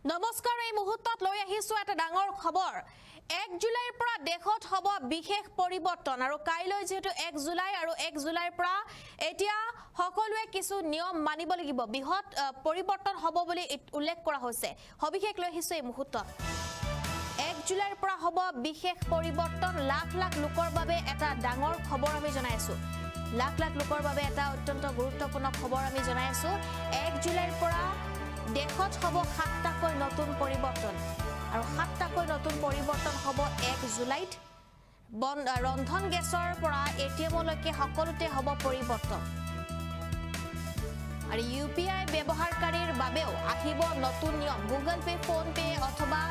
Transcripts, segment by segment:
নমস্কাৰ এই মুহূৰ্তত লৈ আহিছো এটা ডাঙৰ খবৰ 1 জুলাইৰ পৰা দেশত হ'ব বিশেষ পৰিৱৰ্তন আৰু কাইলৈ যেহেতু 1 জুলাই আৰু 1 জুলাইৰ পৰা এতিয়া সকলোৱে কিছু নিয়ম মানিব লাগিব বিহত পৰিৱৰ্তন হ'ব বুলি উল্লেখ কৰা হৈছে সবিশেষ লৈ আহিছো এই মুহূৰ্তত 1 জুলাইৰ পৰা হ'ব বিশেষ পৰিৱৰ্তন লাখ লাখ লোকৰ বাবে এটা ডাঙৰ খবৰ আমি জনাই আছো লাখ লাখ লোকৰ বাবে এটা অত্যন্ত গুৰুত্বপূৰ্ণ খবৰ আমি জনাই আছো 1 জুলাইৰ পৰা দেশত হ'ব 7টাকৈ নতুন পৰিৱৰ্তন আৰু 7টাকৈ নতুন পৰিৱৰ্তন হ'ব 1 জুলাইত ৰন্ধন গেছৰ পৰা এটিএম লৈকে সকলোতে হ'ব পৰিৱৰ্তন আৰু ইউপিআই ব্যৱহাৰকাৰীৰ বাবেও আহিব নতুন নিয়ম গুগল পে ফোন পে অথবা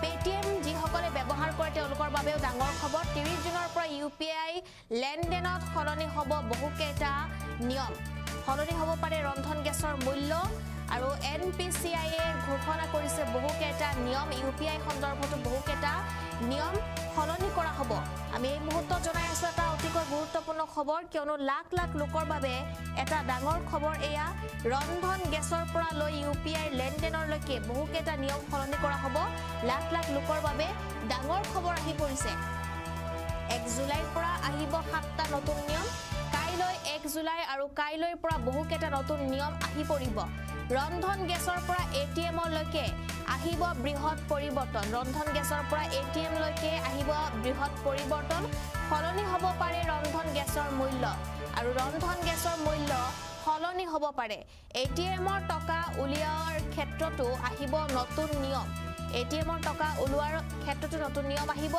পেটিএম যি সকলে ব্যৱহাৰ কৰে তেওঁলোকৰ বাবেও ডাঙৰ খবৰ 30 জুনৰ পৰা ইউপিআই লেনদেনত খলনি হ'ব বহুকেইটা নিয়ম খলনি হ'ব পাৰে ৰন্ধন গেছৰ মূল্য আৰু এনপিসিআই ঘোষণা কৰিছে বহুকেইটা নিয়ম ইউপিআই সন্দৰ্ভত বহুকেইটা নিয়ম খলনি কৰা হ'ব আমি এই মুহূৰ্তত জনাই আছো এটা অতিকৈ গুৰুত্বপূৰ্ণ খবৰ কিয়নো লাখ লাখ লোকৰ বাবে এটা ডাঙৰ খবৰ এয়া ৰন্ধন গেছৰ পৰা লৈ ইউপিআই লেনদেনৰ লৈকে বহুকেইটা নিয়ম খলনি কৰা হ'ব লাখ লাখ লোকৰ বাবে ডাঙৰ খবৰ আহি পৰিছে 1 জুলাইৰ পৰা আহিব 7টা নতুন নিয়ম কাইলৈ 1 জুলাই আৰু কাইলৈৰ পৰা বহুকেইটা নতুন নিয়ম আহি পৰিব ৰন্ধন গেছৰ পৰা এটিএম লৈকে আহিব বৃহৎ পৰিৱৰ্তন ৰন্ধন গেছৰ পৰা এটিএম লৈকে আহিব বৃহৎ পৰিৱৰ্তন খলনি হ'ব পাৰে ৰন্ধন গেছৰ মূল্য আৰু ৰন্ধন গেছৰ মূল্য খলনি হ'ব পাৰে এটিএমৰ টকা উলিওৱাৰ ক্ষেত্ৰতো আহিব নতুন নিয়ম এটিএমৰ টকা উলিওৱাৰ ক্ষেত্ৰতো নতুন নিয়ম আহিব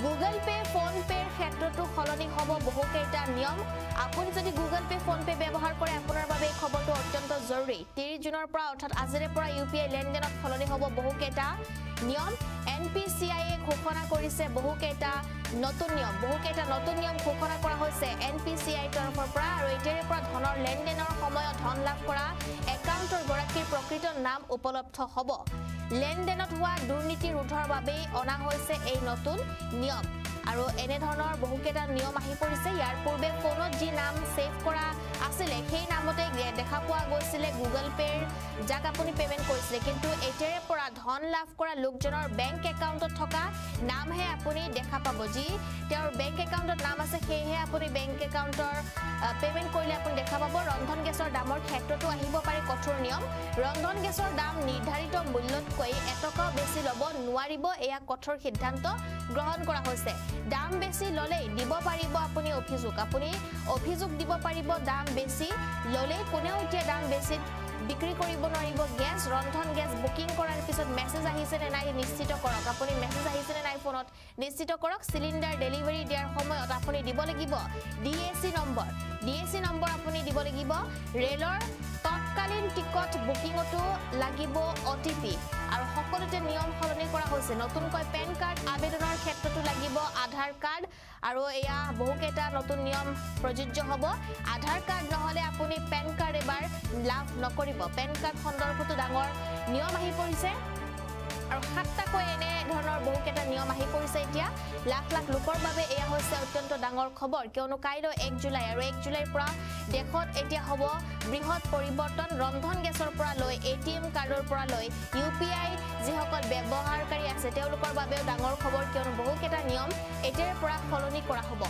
গুগল পে ফোন পেৰ ক্ষেত্ৰতো খলনি হ'ব বহুকেইটা নিয়ম আপুনি যদি গুগল পে ফোন পে ব্যৱহাৰ কৰে আপোনাৰ বাবে এই খবৰটো অত্যন্ত জৰুৰী 30 জুনৰ পৰা অৰ্থাৎ আজিৰে পৰা ইউপিআই লেনদেনত খলনি হ'ব বহুকেইটা নিয়ম এনপিসিআই ঘোষণা কৰিছে বহুকেইটা নতুন নিয়ম ঘোষণা কৰা হৈছে এনপিসিআই তৰফৰ পৰা আৰু এতিয়াৰে পৰা ধনৰ লেনদেনৰ সময়ত ধন লাভ কৰা একাউণ্টৰ গৰাকীৰ প্ৰকৃত নাম উপলব্ধ হ'ব লেনদেনত হোৱা দুৰ্নীতি ৰোধৰ বাবে অনা হৈছে এই নতুন নিয়ম আৰু এনে ধৰণৰ বহুকেইটা নিয়ম আহি পৰিছে ইয়াৰ পূৰ্বে ফোনত যি নাম সেভ কৰা আছিল সেই নামতে দেখা পোৱা গৈছিল গুগল পেৰ যাক আপুনি পেমেন্ট কৰিছিল কিন্তু এতিয়াৰে পৰা ধন লাভ কৰা লোকজনৰ বেংক একাউণ্টত থকা নামহে আপুনি দেখা পাব যি তেওঁৰ বেংক একাউণ্টত নাম আছে সেয়ে আপুনি বেংক একাউণ্টৰ পেমেন্ট কৰিলে আপুনি দেখা পাব ৰন্ধন গেছৰ দামৰ ক্ষেত্ৰতো আহিব পাৰে কঠোৰ নিয়ম ৰন্ধন গেছৰ দাম নিৰ্ধাৰিত মূল্যতকৈ এটকাও বেছি ল'ব নোৱাৰিব এয়া কঠোৰ সিদ্ধান্ত গ্ৰহণ কৰা হৈছে দাম বেছি ললে দিব পাৰিব আপুনি অভিযোগ দিব পাৰিব দাম বেছি ললে কোনেও এতিয়া দাম বেছি বিক্ৰী কৰিব নোৱাৰিব গ্যাস ৰন্ধন গ্যাস বুকিং কৰাৰ পিছত মেছেজ আহিছে নে নাই নিশ্চিত কৰক আপুনি মেছেজ আহিছে নে নাই ফোনত নিশ্চিত কৰক সিলিন্ডাৰ ডেলিভাৰী দিয়াৰ সময়ত আপুনি দিব লাগিব ডিএসি নম্বৰ আপুনি দিব লাগিব ৰেলৰ তৎকালীন টিকট বুকিংতো লাগিব ওটিপি আৰু সকলোতে নিয়ম খলনি কৰা হৈছে নতুনকৈ পেন কাৰ্ড আবেদনৰ ক্ষেত্ৰতো লাগিব আধাৰ কাৰ্ড আৰু এয়া বহুকেইটা নতুন নিয়ম প্ৰযোজ্য হ'ব আধাৰ কাৰ্ড নহলে আপুনি পেন কাৰ্ড এবাৰ লাভ নকৰিব পেন কাৰ্ড সন্দৰ্ভতো ডাঙৰ নিয়ম আহি পৰিছে আৰু 7টাকৈ এনে ধৰণৰ বহুকেইটা নিয়ম আহি পৰিছে এতিয়া লাখ লাখ লোকৰ বাবে এয়া হৈছে অত্যন্ত ডাঙৰ খবৰ কিয়নো কাইলৈ 1 জুলাই আৰু 1 জুলাইৰ পৰা দেশত এতিয়া হ'ব বৃহৎ পৰিৱৰ্তন ৰন্ধন গেছৰ পৰা লৈ এটিএম কাৰ্ডৰ পৰা লৈ ইউপিআই যিসকল ব্যৱহাৰকাৰী আছে তেওঁলোকৰ বাবেও ডাঙৰ খবৰ কিয়নো বহুকেইটা নিয়ম এতিয়াৰ পৰা খলনি কৰা হ'ব